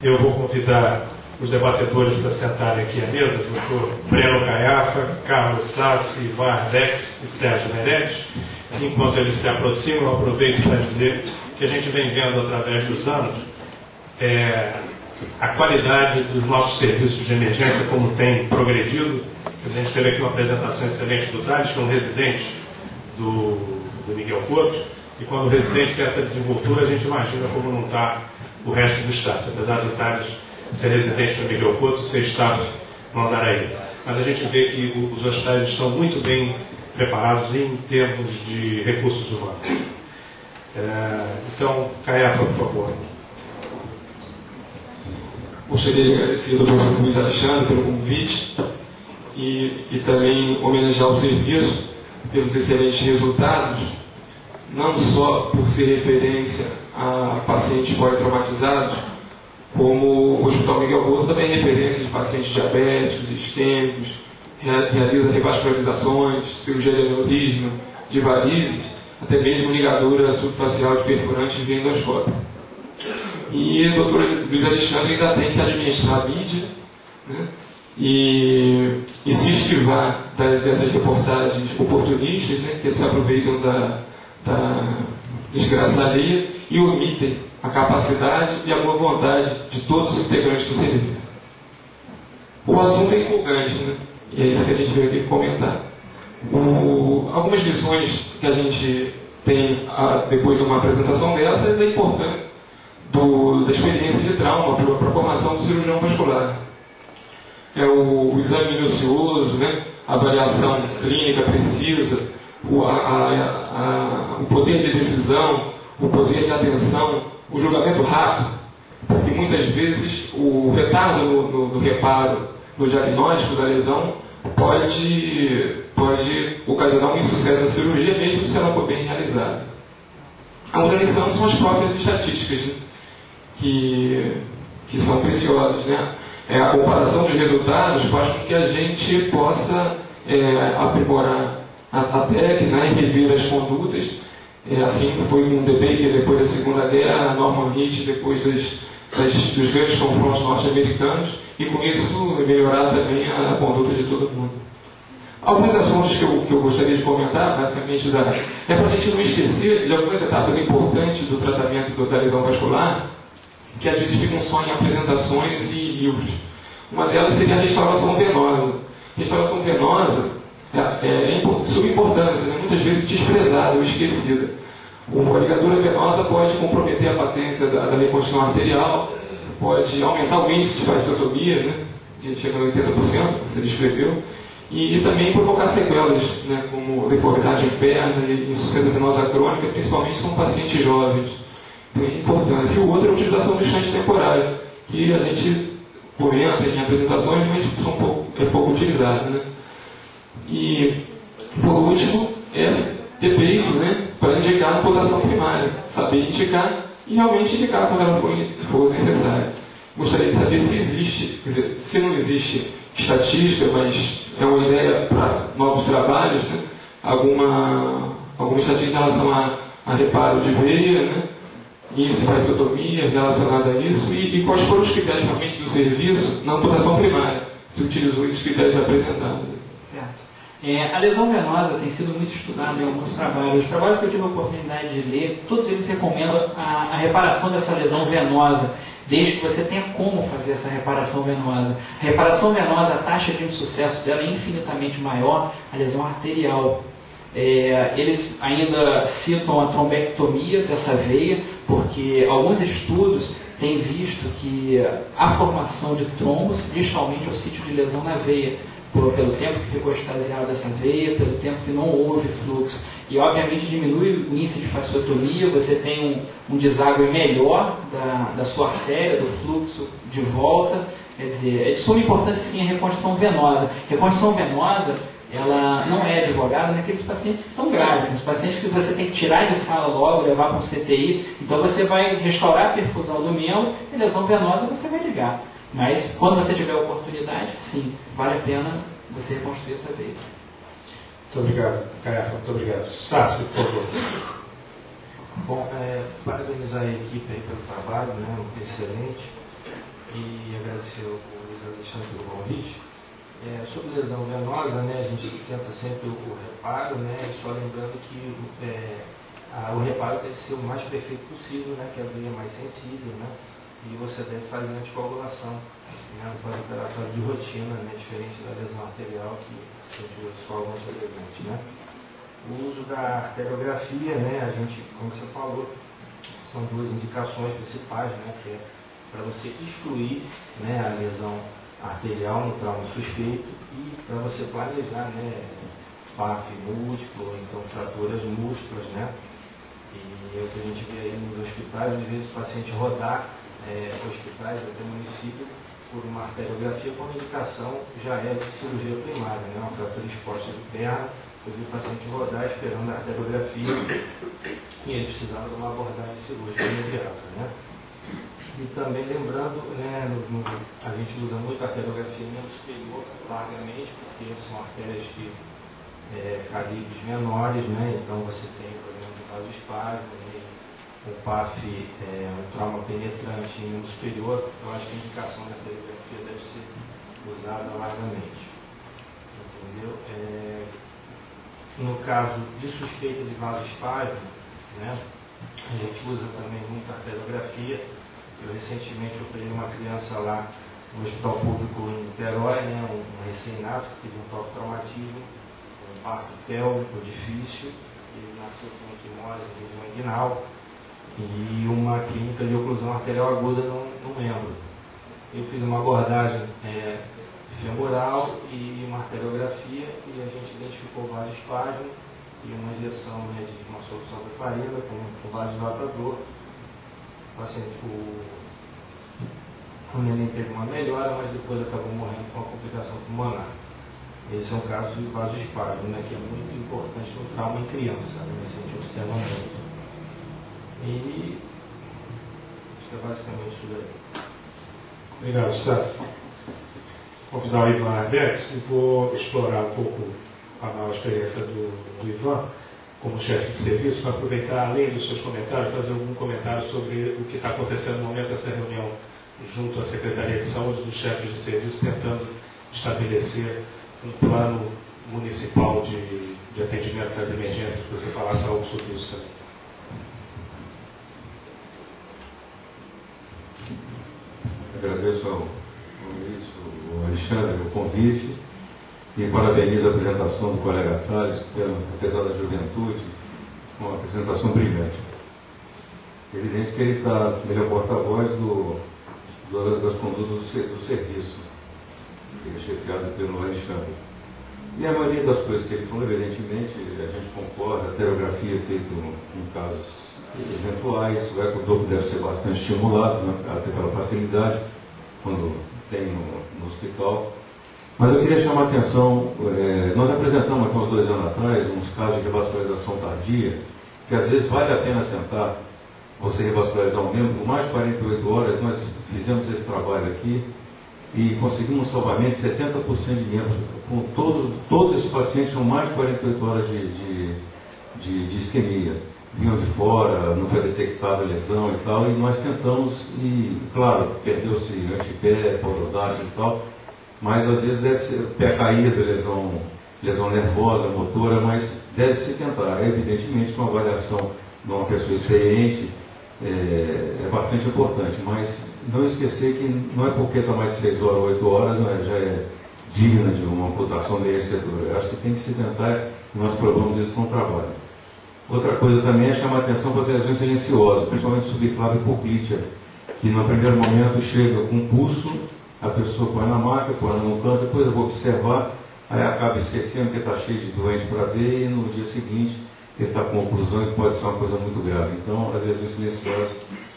Eu vou convidar os debatedores para sentarem aqui à mesa, doutor Breno Caiafa, Carlos Sassi, Ivar Dex e Sérgio Meirelles. Enquanto eles se aproximam, eu aproveito para dizer que a gente vem vendo através dos anos a qualidade dos nossos serviços de emergência, como tem progredido. A gente teve aqui uma apresentação excelente do Tales, que é um residente do Miguel Couto, e quando o residente quer essa desenvoltura, a gente imagina como não está o resto do Estado. Apesar do Tales ser residente do Miguel Couto, ser staff no Andaraí. Mas a gente vê que os hospitais estão muito bem preparados em termos de recursos humanos. Então, Caiafa, por favor. Gostaria de agradecer ao professor Luiz Alexandre pelo convite e também homenagear o serviço pelos excelentes resultados, não só por ser referência a pacientes politraumatizados, como o Hospital Miguel Couto também é referência de pacientes diabéticos, isquêmicos, realiza revascularizações, cirurgia de aneurisma, de varizes, até mesmo ligadura subfacial de perfurante via endoscópio. E o doutor Luiz Alexandre ainda tem que administrar a mídia, né? E se esquivar dessas reportagens oportunistas, né, que se aproveitam da desgraça alheia e omitem a capacidade e a boa vontade de todos os integrantes do serviço. O assunto é empolgante, né? E é isso que a gente veio aqui comentar. Algumas lições que a gente tem depois de uma apresentação dessa é da importância da experiência de trauma para a formação do cirurgião vascular. É o exame minucioso, né? A avaliação clínica precisa, o poder de decisão, o poder de atenção, o julgamento rápido, porque muitas vezes o retardo no reparo, no diagnóstico da lesão, pode ocasionar um insucesso na cirurgia, mesmo se ela for bem realizada. A outra lição são as próprias estatísticas, né? que são preciosas, né? A comparação dos resultados faz com que a gente possa aprimorar a técnica, né? E rever as condutas. Assim foi com o De Baker depois da Segunda Guerra, Norman Hitch depois dos grandes confrontos norte-americanos, e com isso melhorar também a conduta de todo mundo. Alguns assuntos que eu gostaria de comentar, basicamente, é para a gente não esquecer de algumas etapas importantes do tratamento da lesão vascular, que às vezes ficam só em apresentações e livros. Uma delas seria a restauração venosa. Restauração venosa é de suma importância, né? Muitas vezes desprezada ou esquecida. A ligadura venosa pode comprometer a patência da reconstrução arterial, pode aumentar o índice de fasciotomia, né? Que chega a 80%, você descreveu, e também provocar sequelas, né? Como deformidade em perna e insuficiência venosa crônica, principalmente são pacientes jovens. Tem importância. E o outro é a utilização do estante temporário, que a gente comenta em apresentações, mas é pouco utilizado, né? E, por último, ter peito, né, para indicar a amputação primária. Saber indicar e realmente indicar quando ela for necessária. Gostaria de saber se existe, quer dizer, se não existe estatística, mas é uma ideia para novos trabalhos, né? Alguma estatística em relação a reparo de veia, né? Índice de fasciotomia relacionada a isso, e quais foram os critérios realmente do serviço na amputação primária, se utilizou esses critérios apresentados. Certo. A lesão venosa tem sido muito estudada em alguns trabalhos. Os trabalhos que eu tive a oportunidade de ler, todos eles recomendam a reparação dessa lesão venosa, desde que você tenha como fazer essa reparação venosa. A reparação venosa, a taxa de insucesso dela é infinitamente maior, a lesão arterial. Eles ainda citam a trombectomia dessa veia, porque alguns estudos têm visto que a formação de trombos, principalmente ao sítio de lesão na veia, pelo tempo que ficou extasiada essa veia, pelo tempo que não houve fluxo. E, obviamente, diminui o índice de fasciotomia, você tem um deságue melhor da sua artéria, do fluxo de volta. Quer dizer, é de suma importância, sim, a reconstrução venosa. Reconstrução venosa, ela não é advogada naqueles pacientes que estão grávidos, pacientes que você tem que tirar de sala logo, levar para um CTI. Então, você vai restaurar a perfusão do membro e lesão venosa você vai ligar. Mas, quando você tiver a oportunidade, sim, vale a pena você reconstruir essa veia. Muito obrigado, Caiafa. Muito obrigado. Sassi, por favor. Bom, parabenizar a equipe aí pelo trabalho, né, excelente. Alexandre, pelo convite. Sobre lesão venosa, né, a gente tenta sempre o reparo, né, só lembrando que o reparo deve ser o mais perfeito possível, né, que a veia é mais sensível, né, e você deve fazer anticoagulação, né, para operatório de rotina, né, diferente da lesão arterial que a gente usa só anticoagulante, né. O uso da arteriografia, né, a gente, como você falou, são duas indicações principais, né, que é para você excluir, né, a lesão arterial no trauma suspeito e para você planejar, né, PAF múltiplo, ou então fraturas múltiplas, né, e é o que a gente vê aí nos hospitais, às vezes o paciente rodar hospitais, até município, por uma arteriografia com indicação já é de cirurgia primária, né, uma fratura exposta de perna, eu vi o paciente rodar esperando a arteriografia e ele precisava de uma abordagem cirúrgica imediata, né. E também lembrando, né, a gente usa muito a arteriografia em membro superior largamente, porque são artérias de calibres menores, né, então você tem problema de vasoespasmo, né, o PAF um trauma penetrante em membro superior, eu acho que a indicação da arteriografia deve ser usada largamente. Entendeu? No caso de suspeita de vasoespasmo, né, a gente usa também muito a arteriografia. Eu recentemente operei uma criança lá no Hospital Público em Niterói, né, um recém-nato que teve um tocotraumatismo, um parto pélvico difícil, ele nasceu com equimose de região inguinal e uma clínica de oclusão arterial aguda no membro. Eu fiz uma abordagem femoral e uma arteriografia e a gente identificou vários espasmos e uma injeção, né, de uma solução de farina com vasodilatador. O neném teve uma melhora, mas depois acabou morrendo com uma complicação pulmonar. Esse é um caso de vasoespasmo, né, que é muito importante no trauma em criança, né, a gente observa muito. E acho que é basicamente isso daí. Obrigado, Sassi. Vou convidar o Ivan Arbex e vou explorar um pouco a nova experiência do Ivan como chefe de serviço, para aproveitar, além dos seus comentários, fazer algum comentário sobre o que está acontecendo no momento dessa reunião junto à Secretaria de Saúde dos chefes de serviço, tentando estabelecer um plano municipal de atendimento das emergências, que você falasse algo sobre isso também. Agradeço ao Alexandre o convite e parabenizo a apresentação do colega Thales, que, apesar da juventude, uma apresentação brilhante. É evidente que ele é o porta-voz das condutas do serviço, que é chefiado pelo Alexandre. E a maioria das coisas que ele falou, evidentemente, a gente concorda, a arteriografia é feita em casos eventuais, o ecodoppler deve ser bastante estimulado, né, até pela facilidade, quando tem no hospital. Mas eu queria chamar a atenção, nós apresentamos aqui uns 2 anos atrás uns casos de revascularização tardia, que às vezes vale a pena tentar você revascularizar um membro por mais de 48 horas. Nós fizemos esse trabalho aqui e conseguimos um salvamento de 70% de membros, com todos esses pacientes com mais de 48 horas de isquemia. Vinham de fora, não foi detectada a lesão e tal, e nós tentamos, e claro, perdeu-se antipé, paurodátil e tal, mas às vezes deve ser pé caído, lesão nervosa, motora, mas deve-se tentar. Evidentemente que uma avaliação de uma pessoa experiente é bastante importante, mas não esquecer que não é porque está mais de 6 horas ou 8 horas, já é digna de uma amputação merecedora. Eu acho que tem que se tentar, e nós provamos isso com o trabalho. Outra coisa também é chamar a atenção para as lesões silenciosas, principalmente subclave hipoplítea, que no primeiro momento chega com pulso, a pessoa põe na maca, põe no canto, depois eu vou observar, aí acaba esquecendo que está cheio de doente para ver, e no dia seguinte ele está com oclusão, que pode ser uma coisa muito grave. Então, as lesões silenciosas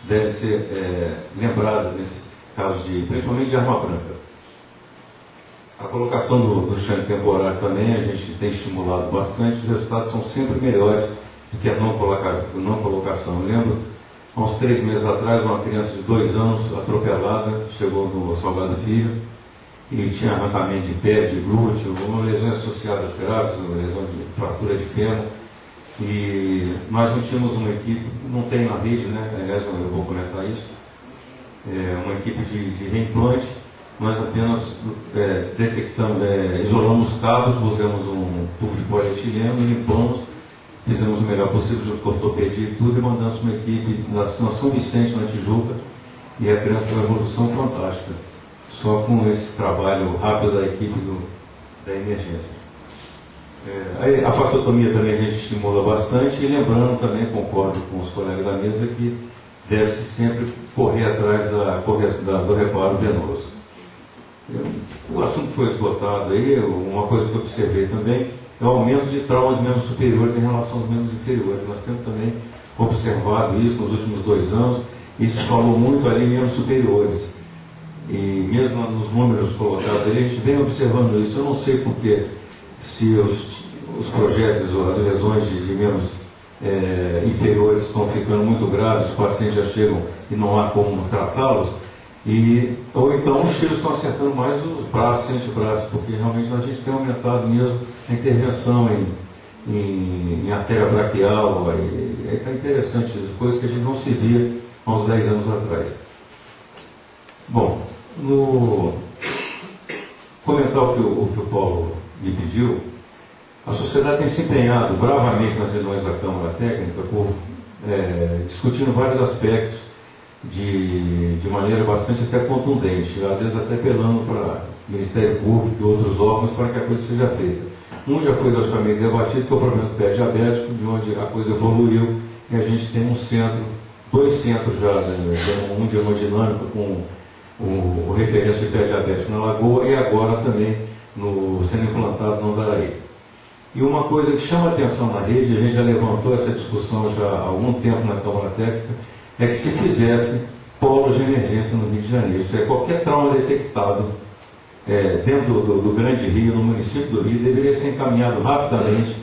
devem ser lembradas nesse caso, principalmente de arma branca. A colocação do shunt temporário também a gente tem estimulado bastante, os resultados são sempre melhores do que a não colocação. Eu lembro, há uns 3 meses atrás, uma criança de 2 anos atropelada, chegou no Salgado Filho, e tinha arrancamento de pé, de glúteo, lesões associadas graves, lesão de fratura de fêmur, e nós não tínhamos uma equipe, não tem na rede, né? Aliás, eu vou comentar isso, uma equipe de reimplante, nós apenas detectamos, isolamos os cabos, pusemos um tubo de polietileno, limpamos, fizemos o melhor possível junto com a ortopedia e tudo, e mandamos uma equipe na São Vicente, na Tijuca, e a criança teve uma evolução fantástica, só com esse trabalho rápido da equipe da emergência. A fasciotomia também a gente estimula bastante, e lembrando também, concordo com os colegas da mesa, que deve-se sempre correr atrás do reparo venoso. O assunto foi esgotado aí, uma coisa que eu observei também é o aumento de traumas membros superiores em relação aos membros inferiores. Nós temos também observado isso nos últimos 2 anos, e se falou muito ali em membros superiores. E mesmo nos números colocados ali, a gente vem observando isso. Eu não sei porque, se os projetos ou as lesões de membros inferiores estão ficando muito graves, os pacientes já chegam e não há como tratá-los, ou então os tiros estão acertando mais os braços e antebraços, porque realmente a gente tem aumentado mesmo a intervenção em artéria braquial, aí está interessante, coisas que a gente não se via há uns 10 anos atrás. Bom, comentar o que o Paulo me pediu, a sociedade tem se empenhado bravamente nas reuniões da Câmara Técnica, discutindo vários aspectos de maneira bastante até contundente, às vezes até apelando para o Ministério Público e outros órgãos para que a coisa seja feita. Um já foi logicamente debatido, que é o problema do pé diabético, de onde a coisa evoluiu, e a gente tem 2 centros já, um de hemodinâmica com o referência de pé diabético na Lagoa, e agora também sendo implantado no Andaraí. E uma coisa que chama atenção na rede, a gente já levantou essa discussão já há algum tempo na Câmara Técnica, é que se fizesse polos de emergência no Rio de Janeiro. Isso é, qualquer trauma detectado dentro do Grande Rio, no município do Rio, deveria ser encaminhado rapidamente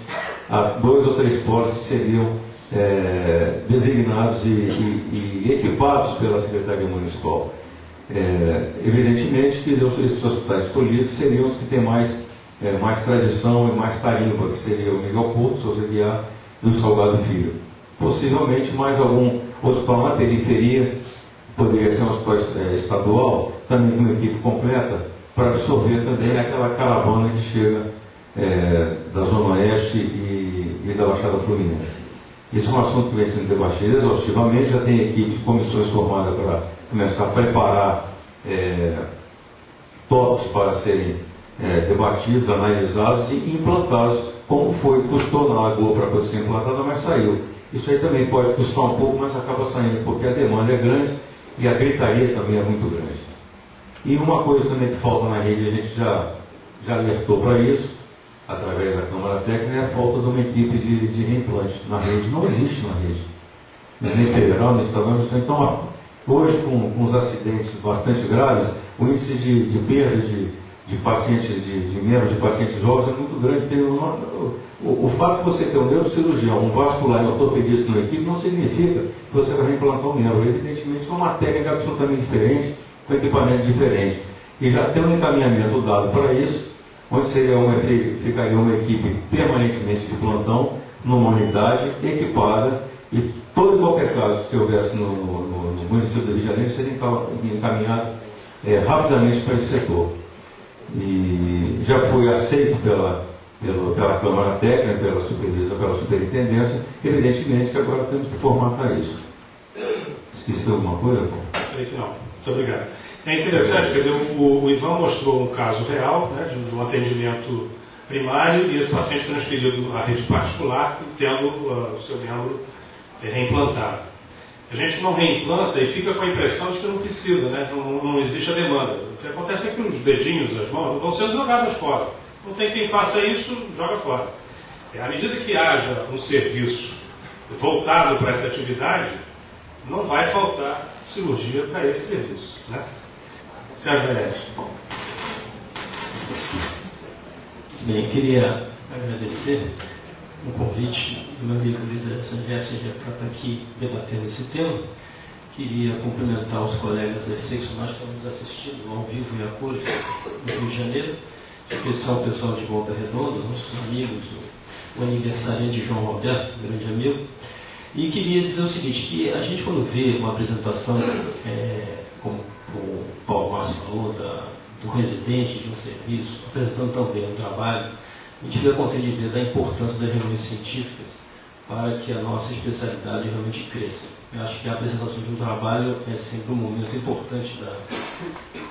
a 2 ou 3 polos que seriam designados e equipados pela Secretaria Municipal. Evidentemente que esses hospitais escolhidos seriam os que têm mais tradição e mais tarimba, que seria o Miguel Couto, Souza Guiar e o Salgado Filho. Possivelmente mais algum hospital na periferia, poderia ser um hospital estadual, também com uma equipe completa, para absorver também aquela caravana que chega da Zona Oeste e da Baixada Fluminense. Esse é um assunto que vem sendo debatido exaustivamente, já tem equipes, comissões formadas para começar a preparar tópicos para serem debatidos, analisados e implantados, como custou na Lagoa para poder ser implantada, mas saiu. Isso aí também pode custar um pouco, mas acaba saindo, porque a demanda é grande e a gritaria também é muito grande. E uma coisa também que falta na rede, a gente já alertou para isso, através da Câmara Técnica, é a falta de uma equipe de reimplante na rede. Não existe na rede, nem federal, nem estadual. Então, hoje, com os acidentes bastante graves, o índice de perda de pacientes, de membros de pacientes jovens é muito grande. O fato de você ter um neurocirurgião, um vascular e um ortopedista na equipe não significa que você vai reimplantar um membro. Evidentemente, é uma técnica absolutamente diferente, com equipamento diferente. E já tem um encaminhamento dado para isso, onde ficaria uma equipe permanentemente de plantão, numa unidade equipada, e todo e qualquer caso que houvesse no município do Rio de Janeiro seria encaminhado rapidamente para esse setor. E já foi aceito pela Câmara Técnica, pela Superintendência, evidentemente que agora temos que formatar isso. Esqueci alguma coisa, Paulo? Creio que não. Muito obrigado. É interessante, quer dizer, o Ivan mostrou um caso real, né, de um atendimento primário, e esse paciente transferido à rede particular, tendo o seu membro reimplantado. A gente não reimplanta e fica com a impressão de que não precisa, né? Não existe a demanda. O que acontece é que os dedinhos das mãos vão sendo jogados fora. Não tem quem faça isso, joga fora. À medida que haja um serviço voltado para essa atividade, não vai faltar cirurgia para esse serviço, né? Sérgio Meirelles. Bem, queria agradecer o convite do meu amigo Luiz Alessandro Gessinger para estar aqui debatendo esse tema. Queria cumprimentar os colegas da SEX, nós estamos assistindo ao vivo e a cores no Rio de Janeiro, em especial o pessoal de Volta Redonda, nossos amigos, o aniversariante de João Roberto, grande amigo. E queria dizer o seguinte, que a gente quando vê uma apresentação, como o Paulo Márcio falou, do residente de um serviço, apresentando também um trabalho, a gente fica contente de ver da importância das reuniões científicas para que a nossa especialidade realmente cresça. Eu acho que a apresentação de um trabalho é sempre um momento importante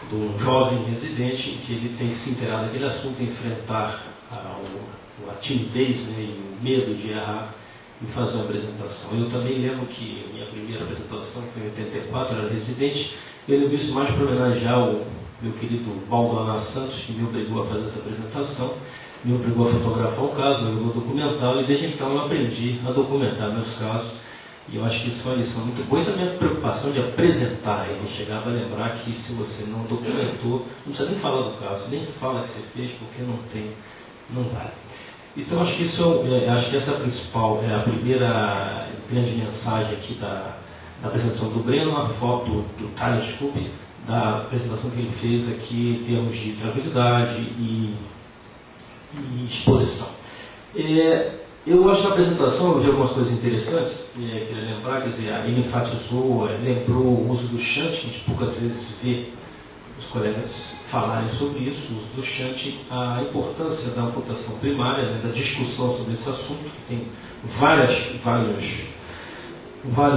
de um jovem residente em que ele tem que se inteirar naquele assunto, enfrentar a timidez, né, e o medo de errar e fazer uma apresentação. Eu também lembro que minha primeira apresentação, que foi em 84, era residente, eu lembro isso mais para homenagear o meu querido Baldoana Santos, que me obrigou a fazer essa apresentação, me obrigou a fotografar o caso, me obrigou a documentá-lo, e desde então eu aprendi a documentar meus casos, e eu acho que isso foi uma lição muito boa, e também a preocupação de apresentar. Ele chegava a lembrar que se você não documentou, não precisa nem falar do caso, nem fala que você fez, porque não vale. Então acho que acho que essa é a principal, a primeira grande mensagem aqui da apresentação do Breno, a foto do Thales Schupp, da apresentação que ele fez aqui em termos de trazabilidade e exposição. Eu acho que na apresentação eu vi algumas coisas interessantes, queria lembrar, quer dizer, ele enfatizou, lembrou o uso do chant, que a gente poucas vezes vê os colegas falarem sobre isso, o uso do chant, a importância da amputação primária, né, da discussão sobre esse assunto, que tem vários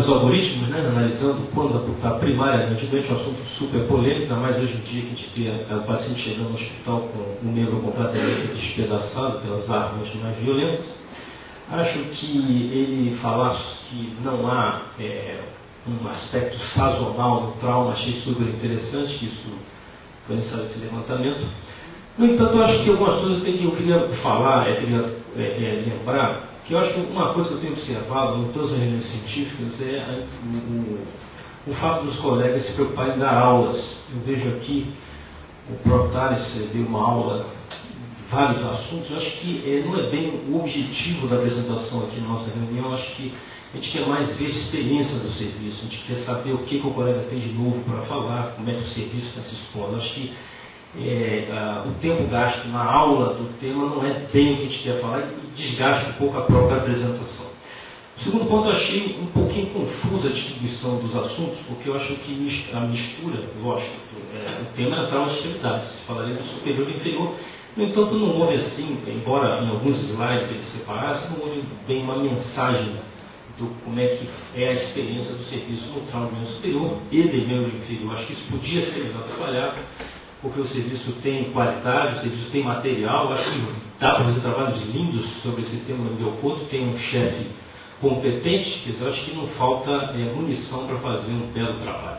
algoritmos, né, analisando quando amputar primariamente doente, um assunto super polêmico, ainda mais hoje em dia que a gente vê o paciente chegando no hospital com o membro completamente despedaçado pelas armas mais violentas. Acho que ele falar que não há um aspecto sazonal no trauma, achei super interessante, que isso foi necessário esse levantamento. No entanto, eu acho que algumas coisas eu queria falar, lembrar, que eu acho que uma coisa que eu tenho observado em todas as reuniões científicas é o fato dos colegas se preocuparem em dar aulas. Eu vejo aqui, o próprio Thales deu uma aula de vários assuntos. Eu acho que não é bem o objetivo da apresentação aqui na nossa reunião. Eu acho que a gente quer mais ver a experiência do serviço, a gente quer saber o que o colega tem de novo para falar, como é que o serviço está se expondo. Eu acho que o tempo gasto na aula do tema não é bem o que a gente quer falar e desgasta um pouco a própria apresentação. O segundo ponto, eu achei um pouquinho confusa a distribuição dos assuntos, porque eu acho que a mistura, lógico, o tema era trauma de extremidade, se falaria do superior e do inferior. No entanto, não houve assim, embora em alguns slides ele separasse, não houve bem uma mensagem do como é que é a experiência do serviço no trauma de membro superior e de membro inferior. Acho que isso podia ser melhor trabalhado, porque o serviço tem qualidade, o serviço tem material. Acho que dá para fazer trabalhos lindos sobre esse tema no Miguel Couto, tem um chefe competente, quer dizer, eu acho que não falta munição para fazer um belo trabalho.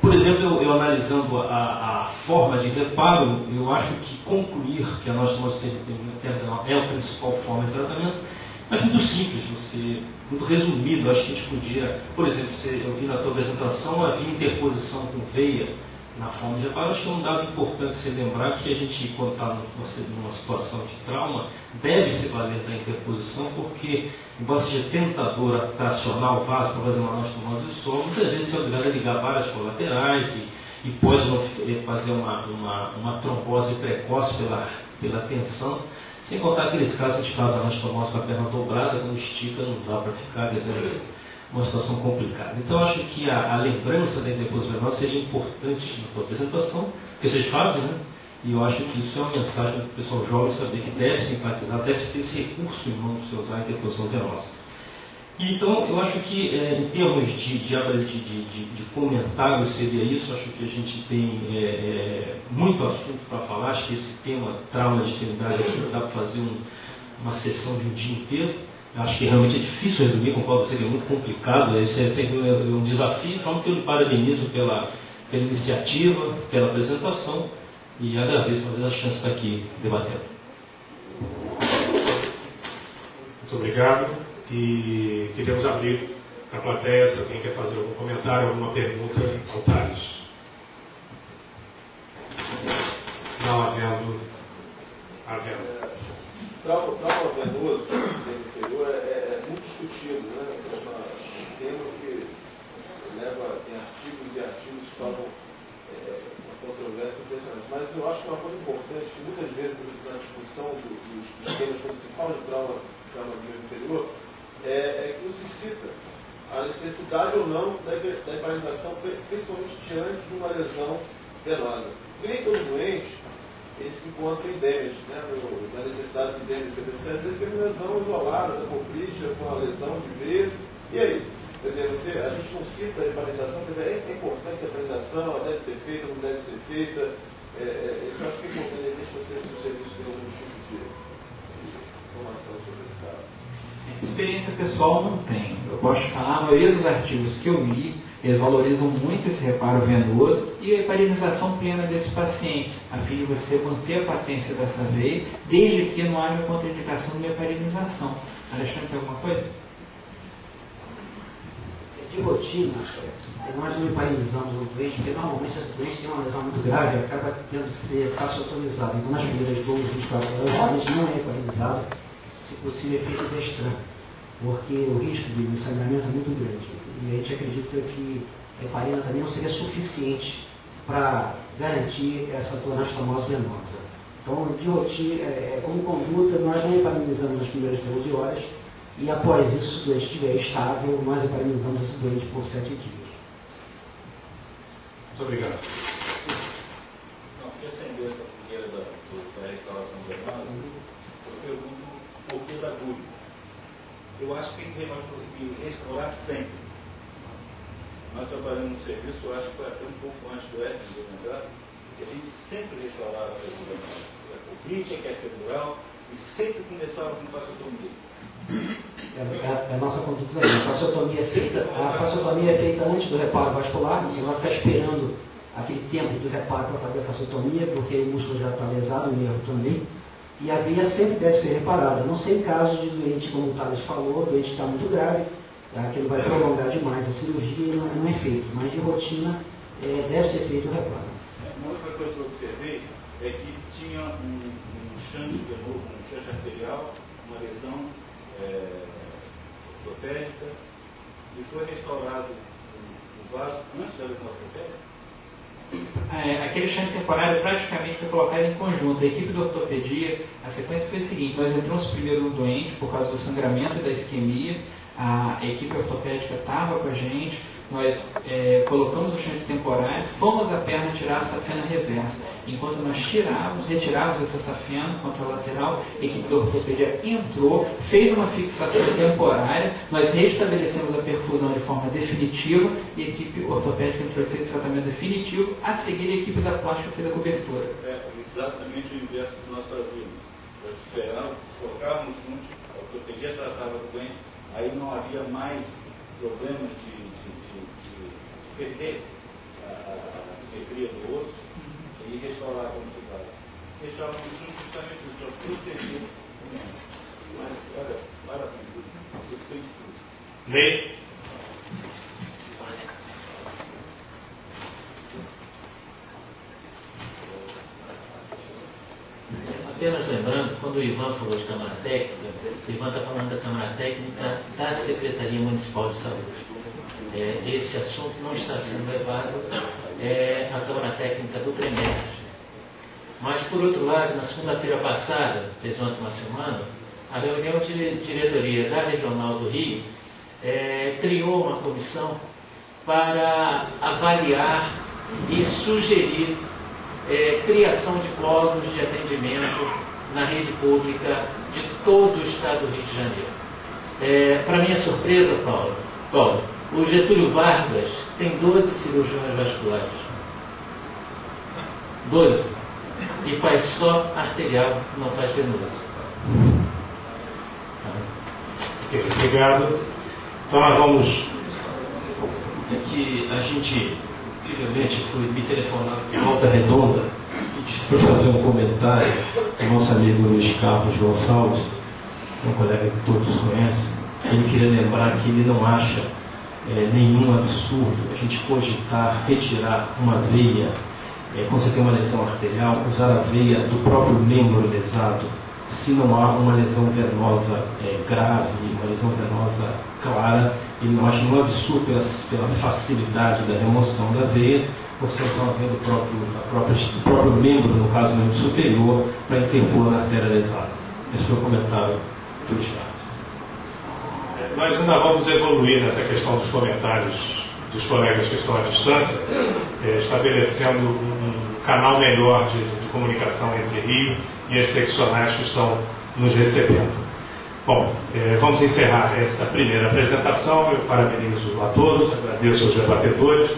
Por exemplo, eu analisando a forma de reparo, eu acho que concluir que a nossa terminal é a principal forma de tratamento, mas muito simples, muito resumido. Acho que a gente podia, por exemplo, eu vi na tua apresentação, havia interposição com veia na forma de reparo. Acho que é um dado importante você lembrar que a gente, quando está numa situação de trauma, deve se valer da interposição, porque, embora seja tentador tracionar o vaso para fazer uma anastomose de solo, muitas vezes você é obrigado a ligar várias colaterais e pode fazer uma trombose precoce pela tensão, sem contar aqueles casos que a gente faz a anastomose com a perna dobrada, quando estica não dá para ficar, quer dizer, uma situação complicada. Então, acho que a lembrança da interposição venosa seria importante na tua apresentação, que vocês fazem, né? E eu acho que isso é uma mensagem para o pessoal jovem saber que deve se enfatizar, deve ter esse recurso em mão de você usar a interposição venosa. E, então, eu acho que, em termos de comentários, seria isso. Acho que a gente tem muito assunto para falar. Acho que esse tema, trauma de extremidade, dá para fazer uma sessão de um dia inteiro. Acho que realmente é difícil resumir, concordo, seria muito complicado. Esse é sempre um desafio. Então, eu lhe parabenizo pela iniciativa, pela apresentação, e agradeço mais a chance de estar aqui debatendo. Muito obrigado. E queremos abrir a plateia, se alguém quer fazer algum comentário, alguma pergunta ao Thales. Não havendo. Trauma venoso inferior é muito discutido, né? É um tema que tem artigos e artigos que falam uma controvérsia impressionante. Mas eu acho que é uma coisa importante, que muitas vezes na discussão dos temas, quando se fala de trauma inferior, é que não se cita a necessidade ou não da invalidação, principalmente diante de uma lesão venosa. nem todo doente ele se encontra em damage, né, na necessidade de damage. Você às vezes tem uma lesão isolada da poplítea com a lesão de veia, e aí? Quer dizer, a gente não cita a heparização, é importante essa heparização, ela deve ser feita, não deve ser feita. Eu acho que é importante que você, se o serviço tem algum tipo de informação sobre esse caso. Experiência pessoal não tem. Eu gosto de falar, a maioria dos artigos que eu li, eles valorizam muito esse reparo venoso e a heparinização plena desses pacientes, a fim de você manter a patência dessa veia, desde que não haja contraindicação de heparinização. Alexandre, tem alguma coisa? De rotina, nós não heparinizamos o doente, porque normalmente esse doente tem uma lesão muito grave e acaba tendo que ser façotomizado. Então, nas primeiras 12, 24 horas, a gente não é heparinizado, se possível, é feito destran, porque o risco de sangramento é muito grande. E a gente acredita que a heparina também não seria suficiente para garantir essa anastomose venosa. Então, de rotina, como conduta, nós não heparinizamos nas primeiras 12 horas, e após isso, se o doente estiver estável, nós heparinizamos esse doente por 7 dias. Muito obrigado. Não, queria acender essa fogueira da restauração venosa, eu pergunto por que da dúvida. Eu acho que tem que restaurar sempre. Nós trabalhamos no serviço, eu acho que foi até um pouco antes do Edson, de lembrar, que a gente sempre restaurava a venosa. A poplítea, que é femoral, e sempre começava com facotomia. A nossa conduta também. A facotomia é feita antes do reparo vascular, você vai ficar esperando aquele tempo do reparo para fazer a facotomia, porque o músculo já está lesado, o nervo também. E a veia sempre deve ser reparada. Não sei em caso de doente, como o Thales falou, o doente está muito grave, aquilo vai prolongar demais a cirurgia e não é feito. Mas de rotina deve ser feito o reparo. Uma outra coisa que eu observei é que tinha um shunt venoso, um shunt arterial, uma lesão ortopédica, e foi restaurado o vaso antes da lesão ortopédica? Aquele shunt temporário praticamente foi colocado em conjunto. A equipe de ortopedia, a sequência foi a seguinte: nós entramos primeiro no doente por causa do sangramento e da isquemia, a equipe ortopédica estava com a gente, nós colocamos o shunt temporário, fomos a perna tirar a safena reversa. Enquanto nós retirávamos essa safena contralateral, a equipe da ortopedia entrou, fez uma fixação temporária, nós restabelecemos a perfusão de forma definitiva e a equipe ortopédica entrou e fez o tratamento definitivo. A seguir, a equipe da plástica fez a cobertura. Exatamente o inverso que nós fazíamos. Nós esperávamos, focávamos juntos, a ortopedia tratava do doente, aí não havia mais problemas de perder a simetria do osso e restaurar a conectividade. Deixávamos juntos justamente para proteger o membro. Mas, olha, parabéns, eu tenho tudo. Ney? Apenas lembrando, quando o Ivan falou de Câmara Técnica, o Ivan está falando da Câmara Técnica da Secretaria Municipal de Saúde. Esse assunto não está sendo levado à Câmara Técnica do CREMERG. Mas, por outro lado, na segunda-feira passada, fez ontem uma semana, a reunião de diretoria da Regional do Rio criou uma comissão para avaliar e sugerir criação de polos de atendimento na rede pública de todo o estado do Rio de Janeiro. Para minha surpresa, Paulo, o Getúlio Vargas tem 12 cirurgiões vasculares. 12. E faz só arterial, não faz venoso. Obrigado. Então nós vamos... É que a gente, incrivelmente, me telefonaram por Volta Redonda e disse para fazer um comentário com o nosso amigo Luiz Carlos Gonçalves, um colega que todos conhecem. Ele queria lembrar que ele não acha nenhum absurdo a gente cogitar retirar uma veia, quando você tem uma lesão arterial, usar a veia do próprio membro lesado, se não há uma lesão venosa grave, uma lesão venosa clara. Ele não acha nenhum absurdo pela facilidade da remoção da veia, você usar uma veia do próprio membro, no caso membro superior, para interpor na artéria lesada. Esse foi o comentário do Richard. Nós ainda vamos evoluir nessa questão dos comentários dos colegas que estão à distância, estabelecendo um canal melhor de comunicação entre Rio e as seccionais que estão nos recebendo. Bom, vamos encerrar essa primeira apresentação. Eu parabenizo a todos, agradeço aos debatedores.